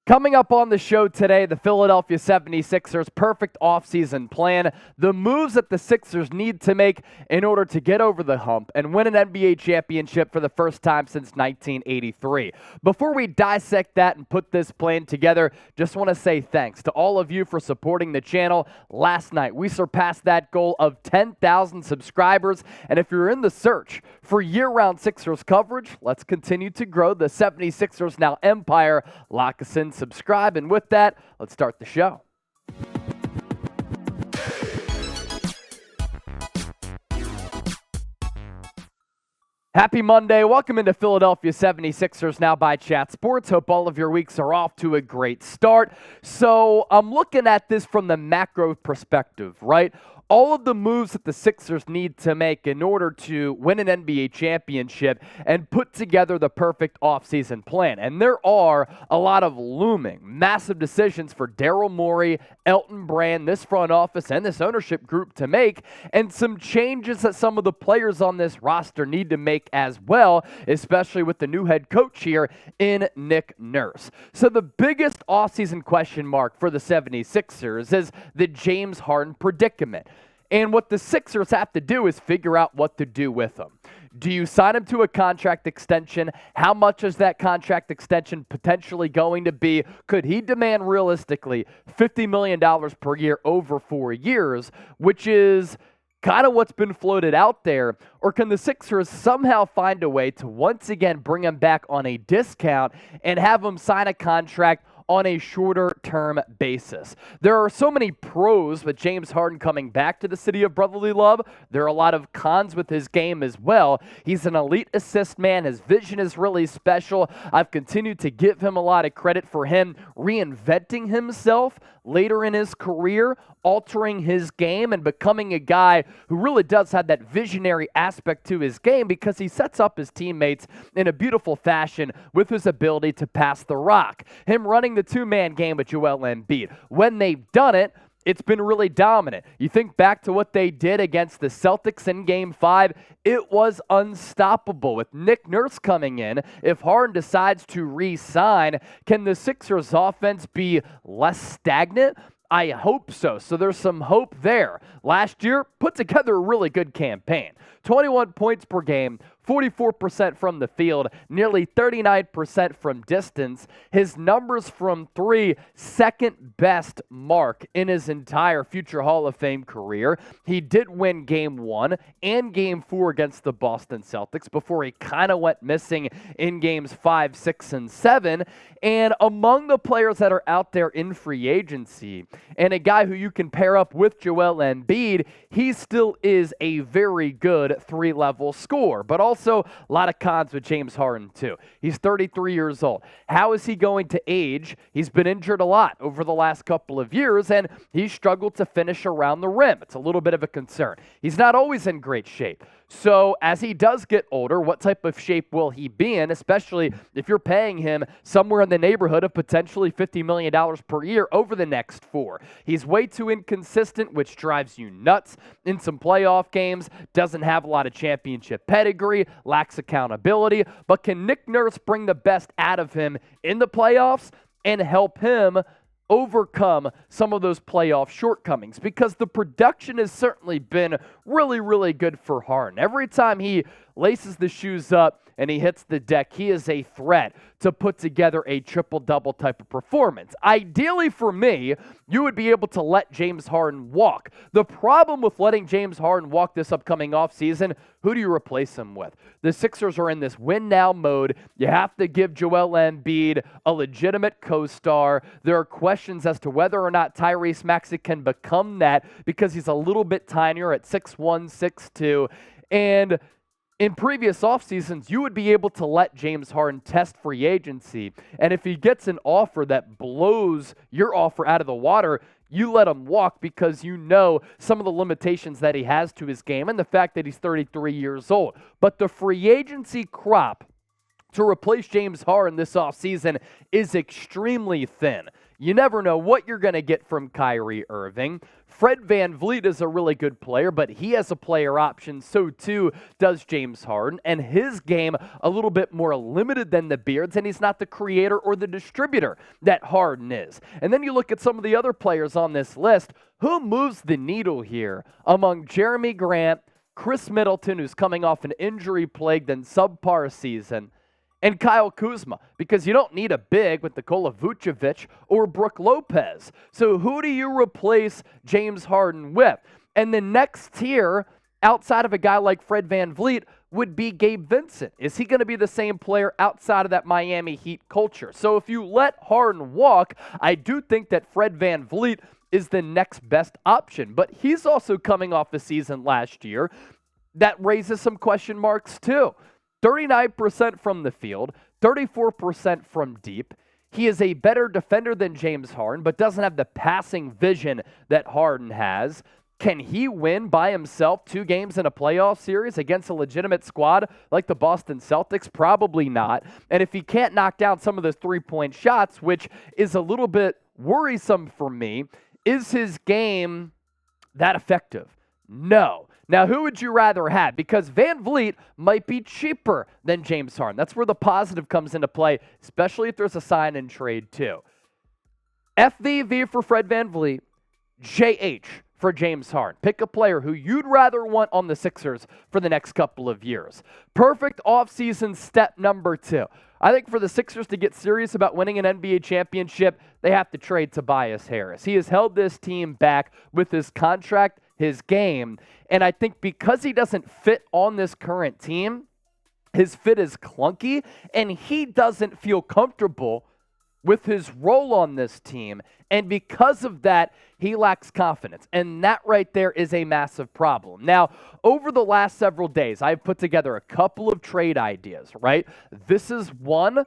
Coming up on the show today, the Philadelphia 76ers' perfect offseason plan, the moves that the Sixers need to make in order to get over the hump and win an NBA championship for the first time since 1983. Before we dissect that and put this plan together, just want to say thanks to all of you for supporting the channel. Last night, we surpassed that goal of 10,000 subscribers, and if you're in the search for year-round Sixers coverage, let's continue to grow the 76ers Now empire. Lock us in, subscribe, and with that, let's start the show. Happy Monday. Welcome into Philadelphia 76ers Now by Chat Sports. Hope all of your weeks are off to a great start. So I'm looking at this from the macro perspective, right? All of the moves that the Sixers need to make in order to win an NBA championship and put together the perfect offseason plan. And there are a lot of looming, massive decisions for Daryl Morey, Elton Brand, this front office, and this ownership group to make, and some changes that some of the players on this roster need to make as well, especially with the new head coach here in Nick Nurse. So the biggest offseason question mark for the 76ers is the James Harden predicament. And what the Sixers have to do is figure out what to do with him. Do you sign him to a contract extension? How much is that contract extension potentially going to be? Could he demand realistically $50 million per year over 4 years, which is kind of what's been floated out there? Or can the Sixers somehow find a way to once again bring him back on a discount and have him sign a contract on a shorter-term basis? There are so many pros with James Harden coming back to the city of brotherly love. There are a lot of cons with his game as well. He's an elite assist man. His vision is really special. I've continued to give him a lot of credit for him reinventing himself later in his career, altering his game, and becoming a guy who really does have that visionary aspect to his game because he sets up his teammates in a beautiful fashion with his ability to pass the rock. Him running the two-man game with Joel Embiid. When they've done it, it's been really dominant. You think back to what they did against the Celtics in Game 5, it was unstoppable. With Nick Nurse coming in, if Harden decides to re-sign, can the Sixers offense be less stagnant? I hope so. So there's some hope there. Last year, put together a really good campaign. 21 points per game, 44% from the field, nearly 39% from distance. His numbers from three, second best mark in his entire future Hall of Fame career. He did win Game 1 and Game 4 against the Boston Celtics before he kind of went missing in Games 5, 6, and 7. And among the players that are out there in free agency, and a guy who you can pair up with Joel Embiid, he still is a very good three-level scorer, but also a lot of cons with James Harden too. He's 33 years old. How is he going to age? He's been injured a lot over the last couple of years, and he's struggled to finish around the rim. It's a little bit of a concern. He's not always in great shape. So as he does get older, what type of shape will he be in, especially if you're paying him somewhere in the neighborhood of potentially $50 million per year over the next 4? He's way too inconsistent, which drives you nuts in some playoff games, doesn't have a lot of championship pedigree, lacks accountability, but can Nick Nurse bring the best out of him in the playoffs and help him overcome some of those playoff shortcomings? Because the production has certainly been really, really good for Harden. Every time he laces the shoes up and he hits the deck, he is a threat to put together a triple-double type of performance. Ideally for me, you would be able to let James Harden walk. The problem with letting James Harden walk this upcoming offseason, who do you replace him with? The Sixers are in this win-now mode. You have to give Joel Embiid a legitimate co-star. There are questions as to whether or not Tyrese Maxey can become that because he's a little bit tinier at 6'1", 6'2", and in previous off seasons, you would be able to let James Harden test free agency, and if he gets an offer that blows your offer out of the water, you let him walk because you know some of the limitations that he has to his game and the fact that he's 33 years old. But the free agency crop to replace James Harden this offseason is extremely thin. You never know what you're going to get from Kyrie Irving. Fred VanVleet is a really good player, but he has a player option. So too does James Harden. And his game a little bit more limited than the Beard's, and he's not the creator or the distributor that Harden is. And then you look at some of the other players on this list. Who moves the needle here among Jeremy Grant, Chris Middleton, who's coming off an injury-plagued and subpar season, and Kyle Kuzma, because you don't need a big with Nikola Vucevic or Brook Lopez. So who do you replace James Harden with? And the next tier, outside of a guy like Fred VanVleet, would be Gabe Vincent. Is he going to be the same player outside of that Miami Heat culture? So if you let Harden walk, I do think that Fred VanVleet is the next best option. But he's also coming off a season last year that raises some question marks too. 39% from the field, 34% from deep. He is a better defender than James Harden, but doesn't have the passing vision that Harden has. Can he win by himself 2 games in a playoff series against a legitimate squad like the Boston Celtics? Probably not. And if he can't knock down some of those three-point shots, which is a little bit worrisome for me, is his game that effective? No. Now, who would you rather have? Because VanVleet might be cheaper than James Harden. That's where the positive comes into play, especially if there's a sign and trade too. FVV for Fred VanVleet, JH for James Harden. Pick a player who you'd rather want on the Sixers for the next couple of years. Perfect offseason step number 2. I think for the Sixers to get serious about winning an NBA championship, they have to trade Tobias Harris. He has held this team back with his contract, his game, and I think because he doesn't fit on this current team, his fit is clunky, and he doesn't feel comfortable with his role on this team, and because of that, he lacks confidence, and that right there is a massive problem. Now, over the last several days, I've put together a couple of trade ideas, right? This is one,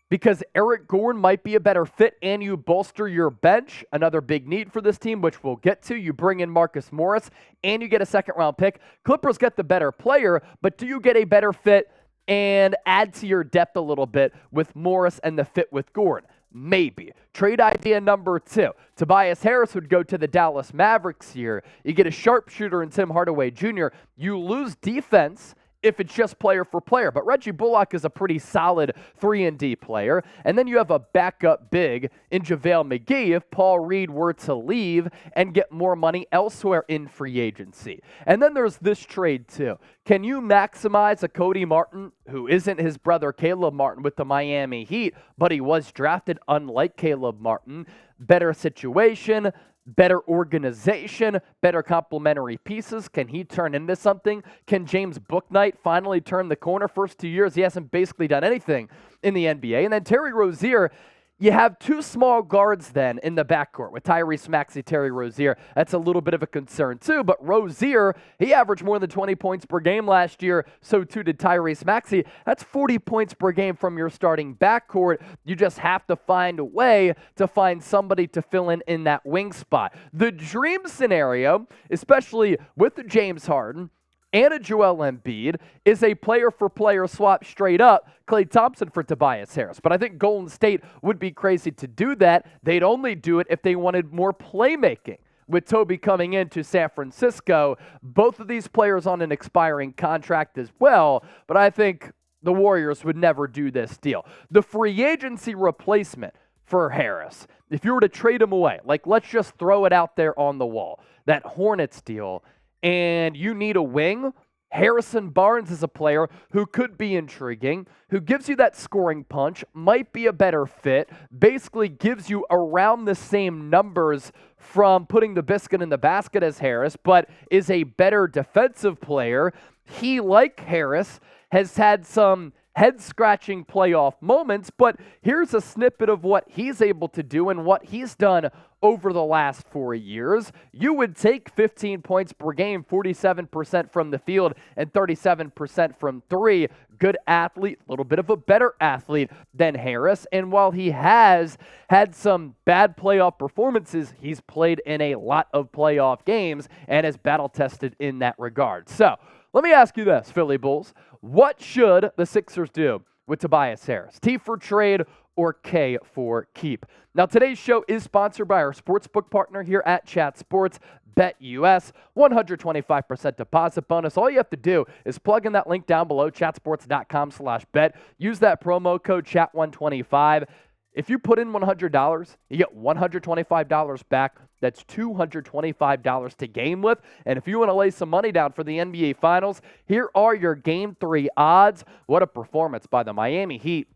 because Eric Gordon might be a better fit and you bolster your bench, another big need for this team, which we'll get to. You bring in Marcus Morris and you get a second-round pick. Clippers get the better player, but do you get a better fit and add to your depth a little bit with Morris and the fit with Gordon? Maybe. Trade idea number 2. Tobias Harris would go to the Dallas Mavericks here. You get a sharpshooter in Tim Hardaway Jr. You lose defense if it's just player for player. But Reggie Bullock is a pretty solid 3-and-D player. And then you have a backup big in JaVale McGee if Paul Reed were to leave and get more money elsewhere in free agency. And then there's this trade too. Can you maximize a Cody Martin, who isn't his brother Caleb Martin with the Miami Heat, but he was drafted unlike Caleb Martin? Better situation, better organization, better complementary pieces. Can he turn into something? Can James Bouknight finally turn the corner? First 2 years, he hasn't basically done anything in the NBA. And then Terry Rozier, you have 2 small guards then in the backcourt with Tyrese Maxey, Terry Rozier. That's a little bit of a concern too, but Rozier, he averaged more than 20 points per game last year, so too did Tyrese Maxey. That's 40 points per game from your starting backcourt. You just have to find a way to find somebody to fill in that wing spot. The dream scenario, especially with James Harden and a Joel Embiid, is a player-for-player swap straight up, Klay Thompson for Tobias Harris. But I think Golden State would be crazy to do that. They'd only do it if they wanted more playmaking. With Toby coming into San Francisco, both of these players on an expiring contract as well, but I think the Warriors would never do this deal. The free agency replacement for Harris, if you were to trade him away, like let's just throw it out there on the wall, that Hornets deal, and you need a wing, Harrison Barnes is a player who could be intriguing, who gives you that scoring punch, might be a better fit, basically gives you around the same numbers from putting the biscuit in the basket as Harris, but is a better defensive player. He, like Harris, has had some head-scratching playoff moments, but here's a snippet of what he's able to do and what he's done over the last 4 years. You would take 15 points per game, 47% from the field and 37% from 3. Good athlete, a little bit of a better athlete than Harris. And while he has had some bad playoff performances, he's played in a lot of playoff games and is battle-tested in that regard. So, let me ask you this, Philly Bulls. What should the Sixers do with Tobias Harris? T for trade or K for keep. Now, today's show is sponsored by our sportsbook partner here at Chat Sports, BetUS. 125% deposit bonus. All you have to do is plug in that link down below, chatsports.com/bet. Use that promo code CHAT125. If you put in $100, you get $125 back. That's $225 to game with. And if you want to lay some money down for the NBA Finals, here are your Game 3 odds. What a performance by the Miami Heat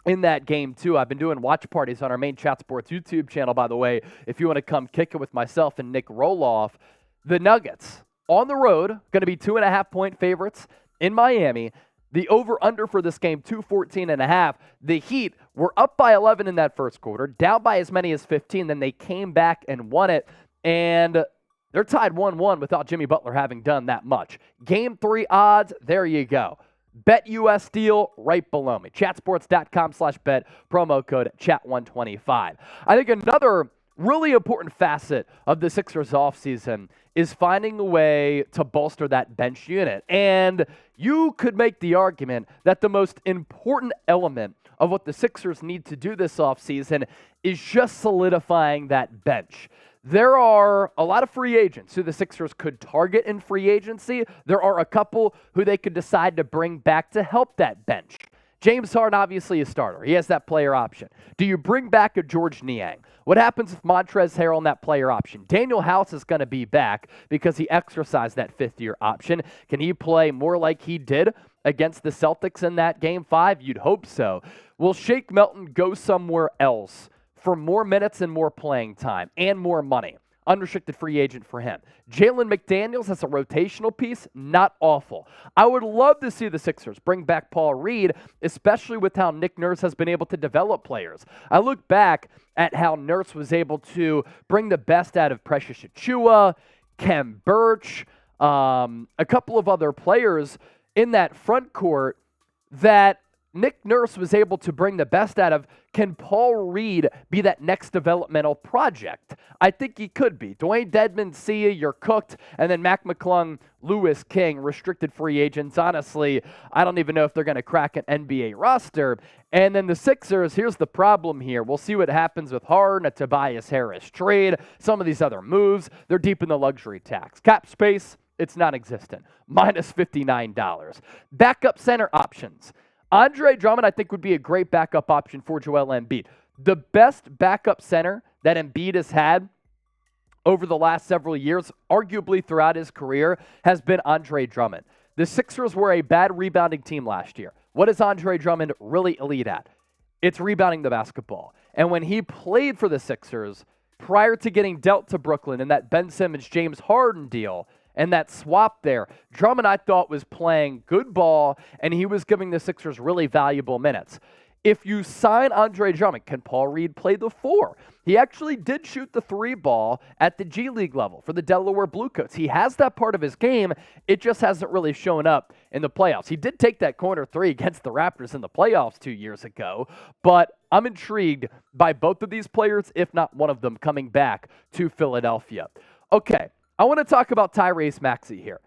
in that game, too. I've been doing watch parties on our main Chat Sports YouTube channel, by the way, if you want to come kick it with myself and Nick Roloff. The Nuggets, on the road, going to be 2.5-point favorites in Miami. The over-under for this game, 214.5. The Heat were up by 11 in that first quarter, down by as many as 15. Then they came back and won it, and they're tied 1-1 without Jimmy Butler having done that much. Game 3 odds, there you go. BetUS deal right below me. Chatsports.com/bet, promo code CHAT125. I think another really important facet of the Sixers offseason is finding a way to bolster that bench unit. And you could make the argument that the most important element of what the Sixers need to do this offseason is just solidifying that bench. There are a lot of free agents who the Sixers could target in free agency. There are a couple who they could decide to bring back to help that bench. James Harden, obviously a starter. He has that player option. Do you bring back a George Niang? What happens with Montrezl Harrell in that player option? Daniel House is going to be back because he exercised that fifth-year option. Can he play more like he did against the Celtics in that Game 5? You'd hope so. Will Shake Milton go somewhere else for more minutes and more playing time and more money? Unrestricted free agent for him. Jalen McDaniels as a rotational piece, not awful. I would love to see the Sixers bring back Paul Reed, especially with how Nick Nurse has been able to develop players. I look back at how Nurse was able to bring the best out of Precious Achiuwa, Kem Birch, a couple of other players in that front court that Nick Nurse was able to bring the best out of. Can Paul Reed be that next developmental project? I think he could be. Dwayne Dedmon, see you, you're cooked. And then Mac McClung, Lewis King, restricted free agents. Honestly, I don't even know if they're going to crack an NBA roster. And then the Sixers, here's the problem here. We'll see what happens with Harden, a Tobias Harris trade, some of these other moves. They're deep in the luxury tax. Cap space, it's non-existent. Minus $59. Backup center options. Andre Drummond, I think, would be a great backup option for Joel Embiid. The best backup center that Embiid has had over the last several years, arguably throughout his career, has been Andre Drummond. The Sixers were a bad rebounding team last year. What is Andre Drummond really elite at? It's rebounding the basketball. And when he played for the Sixers, prior to getting dealt to Brooklyn in that Ben Simmons, James Harden deal, and that swap there, Drummond, I thought, was playing good ball, and he was giving the Sixers really valuable minutes. If you sign Andre Drummond, can Paul Reed play the 4? He actually did shoot the 3 ball at the G League level for the Delaware Bluecoats. He has that part of his game. It just hasn't really shown up in the playoffs. He did take that corner 3 against the Raptors in the playoffs 2 years ago, but I'm intrigued by both of these players, if not one of them, coming back to Philadelphia. Okay. I want to talk about Tyrese Maxey here.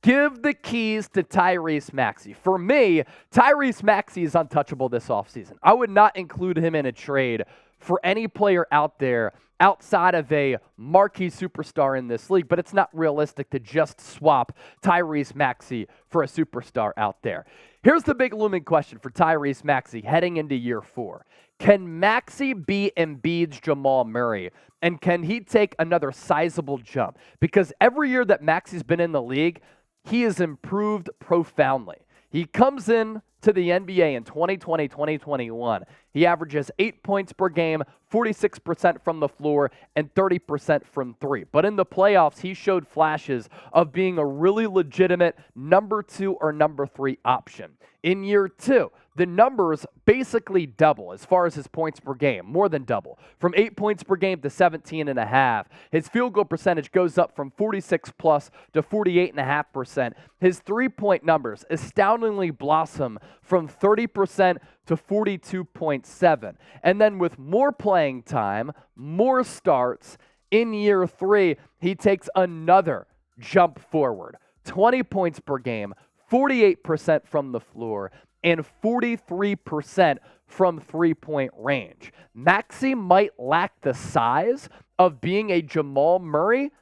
Give the keys to Tyrese Maxey. For me, Tyrese Maxey is untouchable this offseason. I would not include him in a trade for any player out there outside of a marquee superstar in this league, but it's not realistic to just swap Tyrese Maxey for a superstar out there. Here's the big looming question for Tyrese Maxey heading into year 4. Can Maxey be Embiid's Jamal Murray? And can he take another sizable jump? Because every year that Maxey's been in the league, he has improved profoundly. He comes in to the NBA in 2020, 2021. He averages 8 points per game, 46% from the floor, and 30% from 3. But in the playoffs, he showed flashes of being a really legitimate number 2 or number 3 option. In year 2, the numbers basically double as far as his points per game, more than double. From 8 points per game to 17.5. His field goal percentage goes up from 46 plus to 48.5%. His three-point numbers astoundingly blossom from 30% to 42.7. And then with more playing time, more starts, in year 3, he takes another jump forward. 20 points per game, 48% from the floor, and 43% from three-point range. Maxey might lack the size of being a Jamal Murray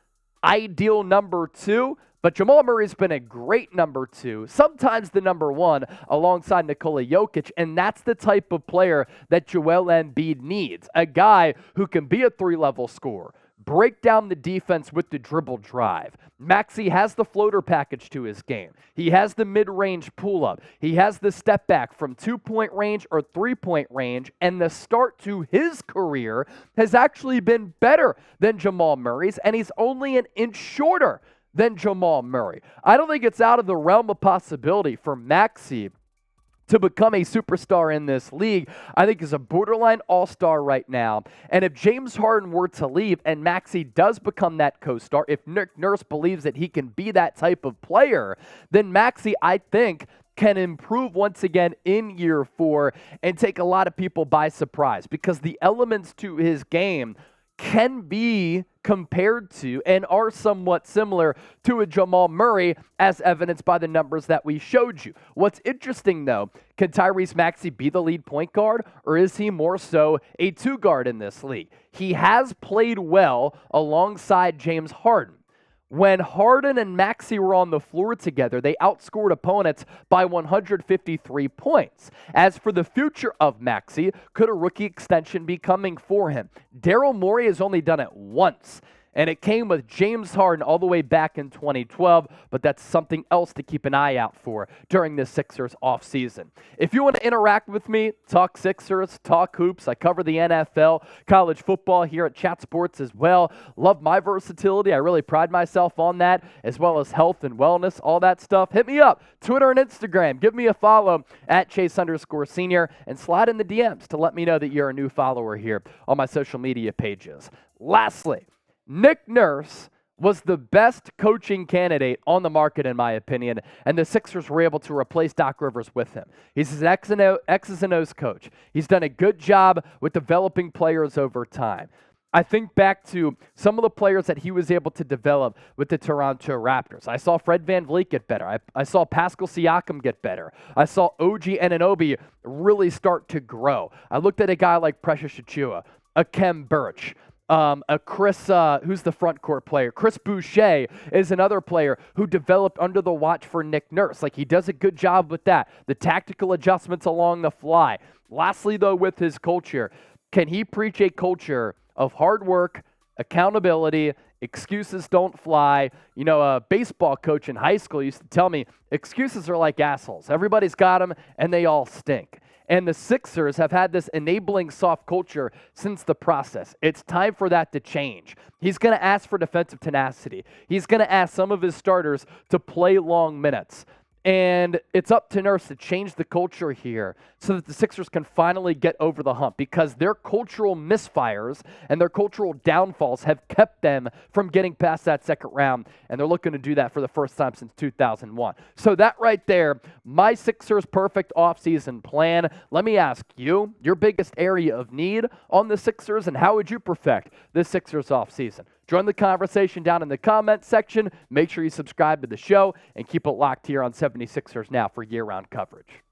ideal number 2, but Jamal Murray's been a great number 2, sometimes the number 1, alongside Nikola Jokic, and that's the type of player that Joel Embiid needs, a guy who can be a 3-level scorer, break down the defense with the dribble drive. Maxey has the floater package to his game. He has the mid-range pull-up. He has the step back from 2-point range or 3-point range, and the start to his career has actually been better than Jamal Murray's, and he's only an inch shorter than Jamal Murray. I don't think it's out of the realm of possibility for Maxey to become a superstar in this league. I think he's a borderline all-star right now. And if James Harden were to leave and Maxey does become that co-star, if Nick Nurse believes that he can be that type of player, then Maxey, I think, can improve once again in year 4 and take a lot of people by surprise, because the elements to his game can be compared to and are somewhat similar to a Jamal Murray, as evidenced by the numbers that we showed you. What's interesting, though, can Tyrese Maxey be the lead point guard, or is he more so a 2 guard in this league? He has played well alongside James Harden. When Harden and Maxey were on the floor together, they outscored opponents by 153 points. As for the future of Maxey, could a rookie extension be coming for him? Daryl Morey has only done it once, and it came with James Harden all the way back in 2012, but that's something else to keep an eye out for during the Sixers offseason. If you want to interact with me, talk Sixers, talk hoops, I cover the NFL, college football here at Chat Sports as well. Love my versatility. I really pride myself on that, as well as health and wellness, all that stuff. Hit me up, Twitter and Instagram. Give me a follow at Chase_Senior, and slide in the DMs to let me know that you're a new follower here on my social media pages. Lastly, Nick Nurse was the best coaching candidate on the market, in my opinion, and the Sixers were able to replace Doc Rivers with him. He's an X's and O's coach. He's done a good job with developing players over time. I think back to some of the players that he was able to develop with the Toronto Raptors. I saw Fred VanVleet get better. I saw Pascal Siakam get better. I saw OG Anunoby really start to grow. I looked at a guy like Precious Achiuwa, a Khem Birch, a Chris, who's the front court player? Chris Boucher is another player who developed under the watch for Nick Nurse. Like, he does a good job with that. The tactical adjustments along the fly. Lastly, though, with his culture, can he preach a culture of hard work, accountability, excuses don't fly? You know, a baseball coach in high school used to tell me, excuses are like assholes. Everybody's got them, and they all stink. And the Sixers have had this enabling soft culture since the process. It's time for that to change. He's going to ask for defensive tenacity. He's going to ask some of his starters to play long minutes. And it's up to Nurse to change the culture here so that the Sixers can finally get over the hump, because their cultural misfires and their cultural downfalls have kept them from getting past that second round, and they're looking to do that for the first time since 2001. So that right there, my Sixers perfect offseason plan. Let me ask you, your biggest area of need on the Sixers, and how would you perfect the Sixers offseason? Join the conversation down in the comments section. Make sure you subscribe to the show and keep it locked here on 76ers Now for year-round coverage.